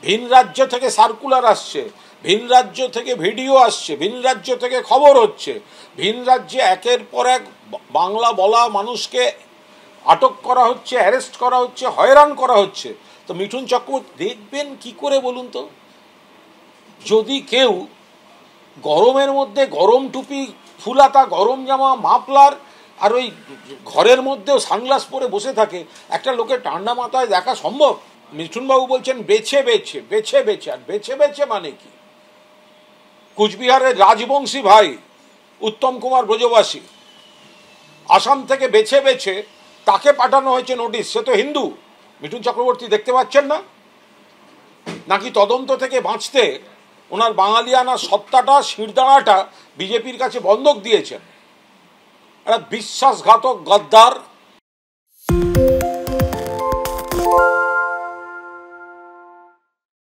ভিন রাজ্য থেকে সার্কুলার আসছে, ভিন রাজ্য থেকে ভিডিও আসছে, ভিন রাজ্য থেকে খবর হচ্ছে, ভিন রাজ্যে একের পর এক বাংলা বলা মানুষকে আটক করা হচ্ছে, অ্যারেস্ট করা হচ্ছে, হয়রান করা হচ্ছে। তো মিঠুন চক্রবর্তী দেখবেন কি করে বলুন তো? যদি কেউ গরমের মধ্যে গরম টুপি, ফুলাতা গরম জামা, মাফলার আর ওই ঘরের মধ্যেও সানগ্লাস পরে বসে থাকে, একটা লোকের ঠান্ডা মাথায় দেখা সম্ভব? মিঠুনবাবু বলছেন বেছে বেছে বেছে বেছে। আর বেছে বেছে মানে কি? কুচবিহারের রাজবংশী ভাই উত্তম কুমার ব্রজবাসী আসাম থেকে বেছে বেছে তাকে পাঠানো হয়েছে নোটিশ। সে তো হিন্দু। মিঠুন চক্রবর্তী দেখতে পাচ্ছেন না? নাকি তদন্ত থেকে বাঁচতে ওনার বাঙালিয়ানা সত্তাটা, শিরদাঁড়াটা বিজেপির কাছে বন্ধক দিয়েছেন? একটা বিশ্বাসঘাতক গদ্দার